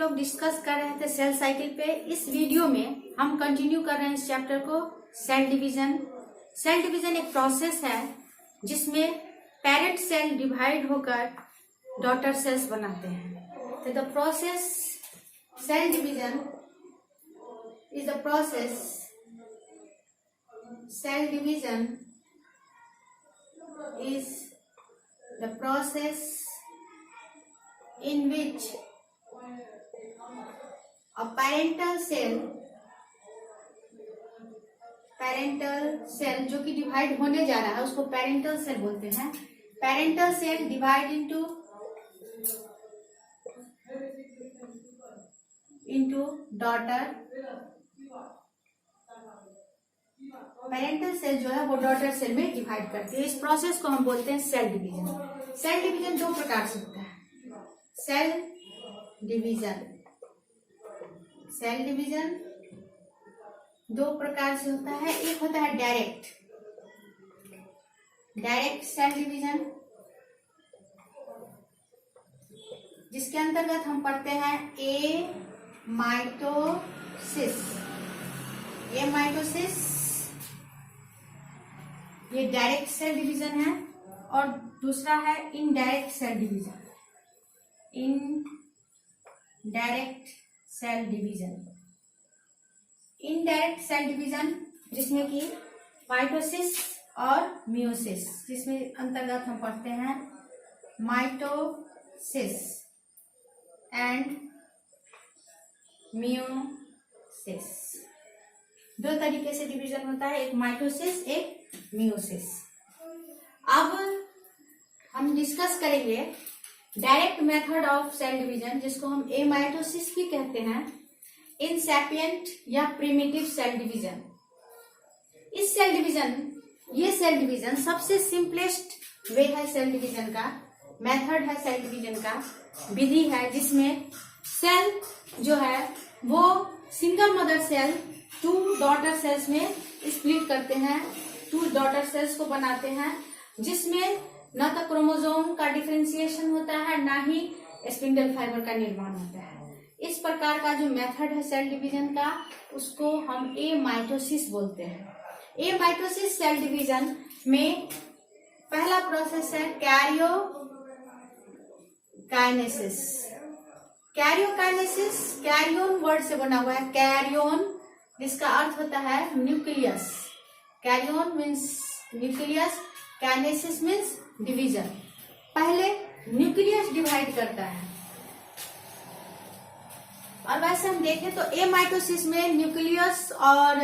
लोग डिस्कस कर रहे थे सेल साइकिल पे। इस वीडियो में हम कंटिन्यू कर रहे हैं इस चैप्टर को, सेल डिवीजन। सेल डिवीजन एक प्रोसेस है जिसमें पेरेंट सेल डिवाइड होकर डॉटर सेल्स बनाते हैं। तो the process cell division is the process, cell division is the process in which a parental cell जो कि डिवाइड होने जा रहा है उसको पेरेंटल सेल बोलते हैं। Parental cell divide into daughter. Parental cell जो है वो डॉटर सेल में डिवाइड करती है। इस प्रोसेस को हम बोलते हैं सेल डिवीजन। सेल डिवीजन दो प्रकार से होता है। सेल डिवीजन दो प्रकार से होता है। एक होता है डायरेक्ट सेल डिवीजन, जिसके अंतर्गत हम पढ़ते हैं माइटोसिस। ये डायरेक्ट सेल डिवीजन है। और दूसरा है indirect cell division. Indirect cell division जिसमें कि माइटोसिस और मियोसिस, जिसमें अंतर्गत हम पढ़ते हैं माइटोसिस एंड मियोसिस। दो तरीके से डिवीजन होता है, एक माइटोसिस एक मियोसिस। अब हम डिस्कस करेंगे direct method of cell division, जिसको हम एमाइटोसिस भी कहते हैं, इनसेपिएंट या प्रिमिटिव सेल डिवीजन। ये सेल डिवीजन सबसे सिंपलेस्ट वे है सेल डिवीजन का, मेथड है सेल डिवीजन का, विधि है जिसमें सेल जो है वो single mother cell 2 daughter cells में स्प्लिट करते हैं, 2 डॉटर सेल्स को बनाते हैं, जिसमें न तो क्रोमोसोम का डिफरेंशिएशन होता है ना ही स्पिंडल फाइबर का निर्माण होता है। इस प्रकार का जो मेथड है सेल डिवीजन का उसको हम एमाइटोसिस बोलते हैं। एमाइटोसिस सेल डिवीजन में पहला प्रोसेस है कैरियोकाइनेसिस। कैरियोन वर्ड से बना हुआ है, कैरियोन, जिसका अर्थ होता है nucleus. कैरियोन means nucleus, kinesis means division. पहले न्यूक्लियस डिवाइड करता है। और वैसे हम देखें तो एमाइटोसिस में न्यूक्लियस और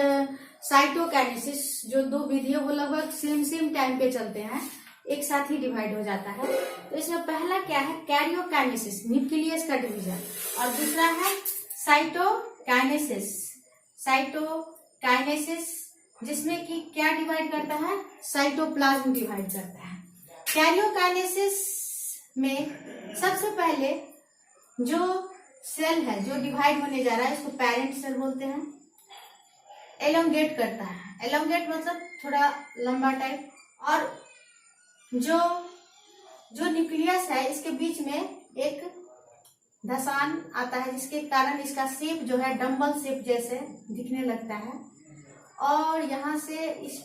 साइटोकाइनेसिस जो दो विधियां वो लगभग सेम टाइम पे चलते हैं, एक साथ ही डिवाइड हो जाता है। तो इसमें पहला क्या है, कैरियोकाइनेसिस, न्यूक्लियस का डिवीजन, और दूसरा है साइटोकाइनेसिस, जिसमें कि क्या डिवाइड करता है, साइटोप्लाज्म डिवाइड करता है। कैरियोकाइनेसिस में सबसे पहले जो सेल है जो डिवाइड होने जा रहा है इसको पेरेंट सेल बोलते हैं। एलोंगेट करता है, एलोंगेट मतलब थोड़ा लंबा टाइप। और जो न्यूक्लियस है इसके बीच में एक धसान आता है, जिसके कारण इसका शेप जो है डम्बल शेप जैसे दिखने लगता है। और यहाँ से इस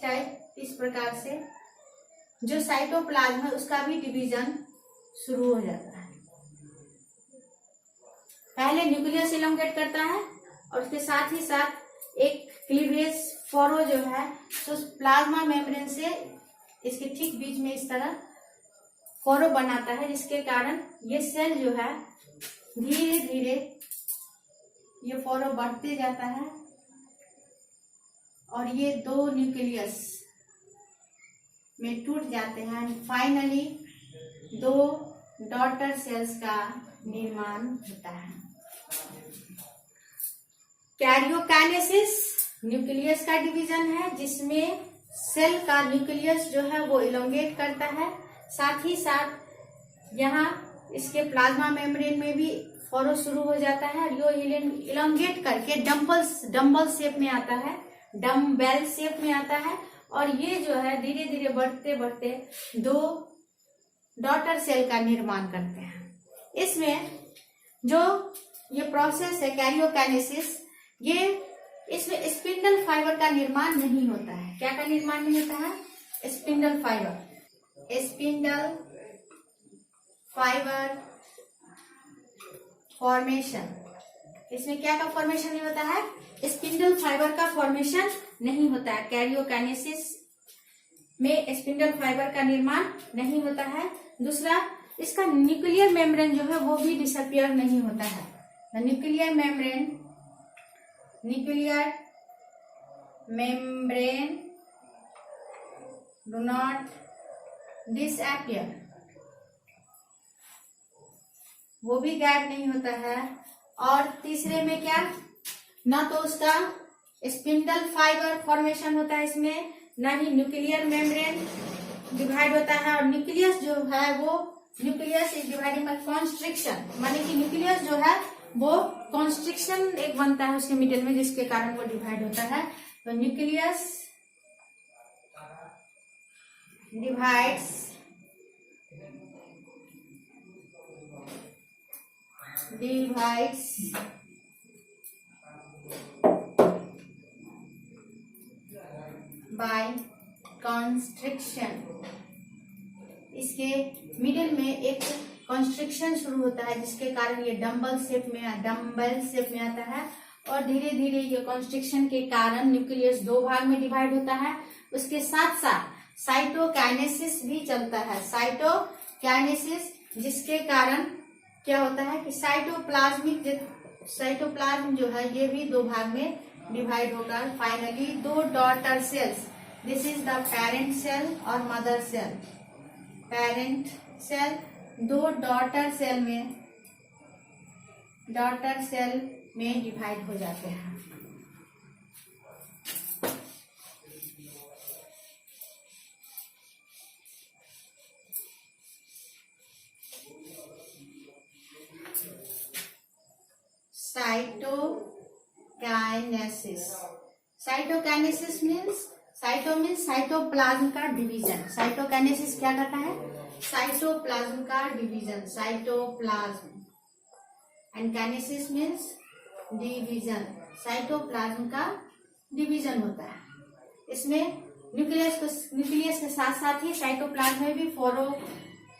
प्रकार से जो साइटोप्लाज्म है उसका भी डिवीजन शुरू हो जाता है। पहले न्यूक्लियस एलोंगेट करता है और उसके साथ ही साथ एक क्लीवेज फोरो जो है तो प्लाज्मा मेम्ब्रेन से इसके ठीक बीच में इस तरह फोरो बनाता है, जिसके कारण ये सेल जो है धीरे धीरे ये फोरो बढ़ते जाता है और ये 2 न्यूक्लियस में टूट जाते हैं। फाइनली 2 डॉटर सेल्स का निर्माण होता है। कैरियोकाइनेसिस न्यूक्लियस का डिवीजन है, जिसमें सेल का न्यूक्लियस जो है वो इलोंगेट करता है, साथ ही साथ यहाँ इसके प्लाज्मा मेम्ब्रेन में भी फोरो शुरू हो जाता है। जो इलोंगेट करके डम्बल शेप में आता है, डम्बेल शेप में आता है। और ये जो है धीरे धीरे बढ़ते बढ़ते 2 डॉटर सेल का निर्माण करते हैं। इसमें जो ये प्रोसेस है कैरियोकाइनेसिस, ये इसमें स्पिंडल फाइबर का निर्माण नहीं होता है। क्या का निर्माण नहीं होता है? Spindle fibre formation. इसमें क्या का फॉर्मेशन नहीं होता है? स्पिंडल फाइबर का फॉर्मेशन नहीं होता है। कैरियोकाइनेसिस में स्पिंडल फाइबर का निर्माण नहीं होता है। दूसरा, इसका न्यूक्लियर मेम्ब्रेन जो है वो भी डिसअपियर नहीं होता है। Nuclear membrane do not disappear, वो भी गायब नहीं होता है। और तीसरे में क्या, ना तो उसका स्पिंडल फाइबर फॉर्मेशन होता है इसमें, ना ही न्यूक्लियर मेम्ब्रेन डिवाइड होता है। और न्यूक्लियस जो है वो, nucleus is divided by constriction, माने कि न्यूक्लियस जो है वो कॉन्स्ट्रिक्शन एक बनता है उसके मिडिल में, जिसके कारण वो डिवाइड होता है। तो न्यूक्लियस डिवाइड्स बाय कॉन्स्ट्रिक्शन। इसके मिडिल में एक कॉन्स्ट्रिक्शन शुरू होता है, जिसके कारण ये डम्बल शेप में आता है। और धीरे धीरे ये कॉन्स्ट्रिक्शन के कारण न्यूक्लियस दो भाग में डिवाइड होता है। उसके साथ साथ साइटोकाइनेसिस भी चलता है। साइटोकाइनेसिस, जिसके कारण क्या होता है कि साइटोप्लाज्म जो है ये भी दो भाग में डिवाइड होगा। फाइनली दो daughter cells, this is the parent cell और मदर सेल। पेरेंट सेल दो डॉटर सेल में डिवाइड हो जाते हैं। साइटोकाइनेसिस मीन्स साइटोप्लाज्म का डिवीजन। साइटोकाइनेसिस क्या करता है? साइटोप्लाज्म का division, cytoplasm. And kinesis means division, cytoplasm का डिवीजन होता है। इसमें न्यूक्लियस के साथ साथ ही साइटोप्लाज्म में भी फोरो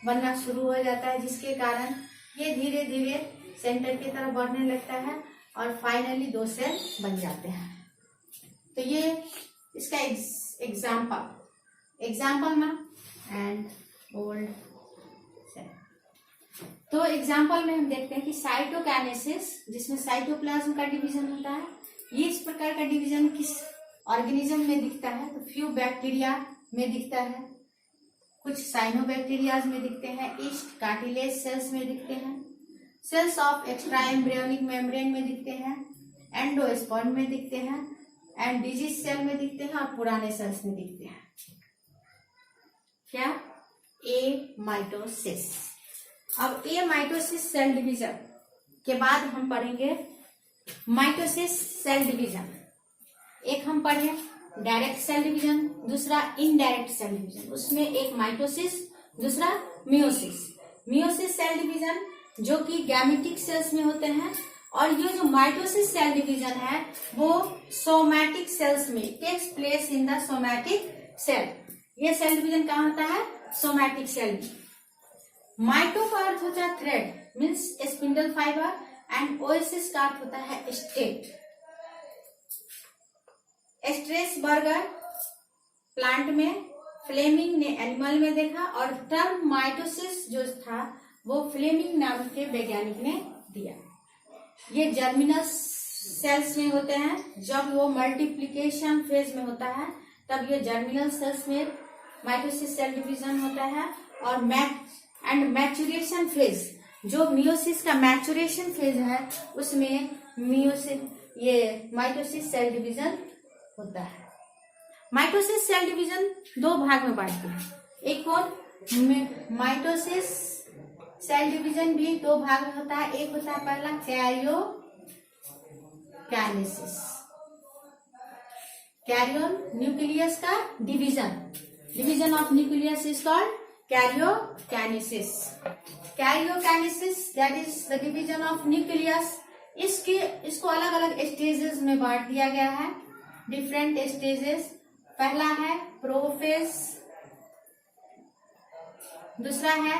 बनना शुरू हो जाता है, जिसके कारण ये धीरे धीरे सेंटर की तरफ बढ़ने लगता है और फाइनली दो सेल बन जाते हैं। तो ये इसका एग्जाम्पल में एंड ओल्ड सेल। तो एग्जाम्पल में हम देखते हैं कि साइटोकाइनेसिस, जिसमें साइटोप्लाज्म का डिवीजन होता है, ये इस प्रकार का डिवीजन किस ऑर्गेनिज्म में दिखता है? तो फ्यू बैक्टीरिया में दिखता है, कुछ साइनोबैक्टीरियाज में दिखते हैं, ईस्ट कार्टिलेज सेल्स में दिखते हैं, cells of extra embryonic membrane में दिखते हैं, एंडोस्पर्म में दिखते हैं, एंड डिजीज सेल में दिखते हैं और पुराने सेल्स में दिखते हैं। क्या? ए माइटोसिस। अब ए माइटोसिस सेल डिवीजन के बाद हम पढ़ेंगे माइटोसिस सेल डिवीजन। एक हम पढ़े डायरेक्ट सेल डिवीजन, दूसरा इनडायरेक्ट सेल डिवीजन। उसमें एक माइटोसिस, दूसरा मियोसिस। मियोसिस सेल डिवीजन जो कि गैमेटिक सेल्स में होते हैं, और ये जो माइटोसिस सेल डिवीजन है वो सोमैटिक सेल्स में takes place in the somatic cell. ये सेल डिवीजन कहाँ होता है? सोमैटिक सेल में। माइटो का अर्थ होता है thread means spindle fibre, and oasis का अर्थ होता है स्टेट। स्ट्रेसबर्गर प्लांट में, फ्लेमिंग ने एनिमल में देखा, और टर्म माइटोसिस जो था वो फ्लेमिंग नाम के वैज्ञानिक ने दिया। ये जर्मिनल सेल्स में होते हैं। जब वो मल्टीप्लिकेशन फेज में होता है तब ये जर्मिनल सेल्स में माइटोसिस सेल डिवीजन होता है। और मैचुरेशन फेज, जो मियोसिस का मैचुरेशन फेज है, उसमें ये माइटोसिस सेल डिवीजन होता है। माइटोसिस सेल डिवीजन दो भाग में बांटते हैं। एक और माइटोसिस सेल डिवीजन भी दो भाग में होता है। एक होता है पहला कैरियोकाइनेसिस, कैरियन न्यूक्लियस का division of nucleus is called karyokinesis. Karyokinesis, that is the division of nucleus इसको अलग अलग स्टेजेस में बांट दिया गया है, डिफरेंट स्टेजेस। पहला है प्रोफेज, दूसरा है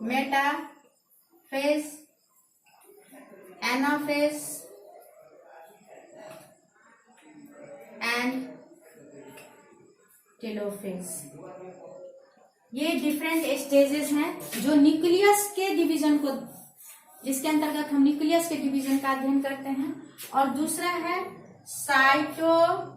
मेटाफेज, एनाफेज एंड टेलोफेज। ये डिफरेंट स्टेजेस हैं जो न्यूक्लियस के डिवीजन को, जिसके अंतर्गत हम न्यूक्लियस के डिवीजन का अध्ययन करते हैं। और दूसरा है साइटोकाइनेसिस।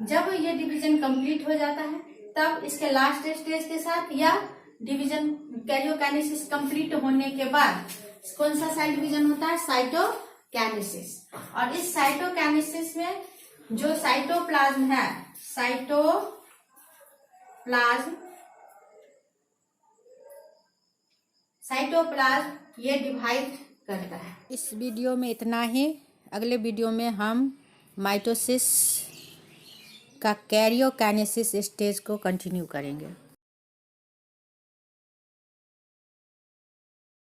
जब ये डिवीजन कंप्लीट हो जाता है तब इसके लास्ट स्टेज के साथ या डिवीजन कैरियोकाइनेसिस कंप्लीट होने के बाद कौन सा सेल डिवीजन होता है? साइटोकाइनेसिस। और इस साइटोकाइनेसिस में जो साइटोप्लाज्म है, साइटोप्लाज्म ये डिवाइड करता है। इस वीडियो में इतना ही। अगले वीडियो में हम माइटोसिस का कैरियोकाइनेसिस स्टेज को कंटिन्यू करेंगे।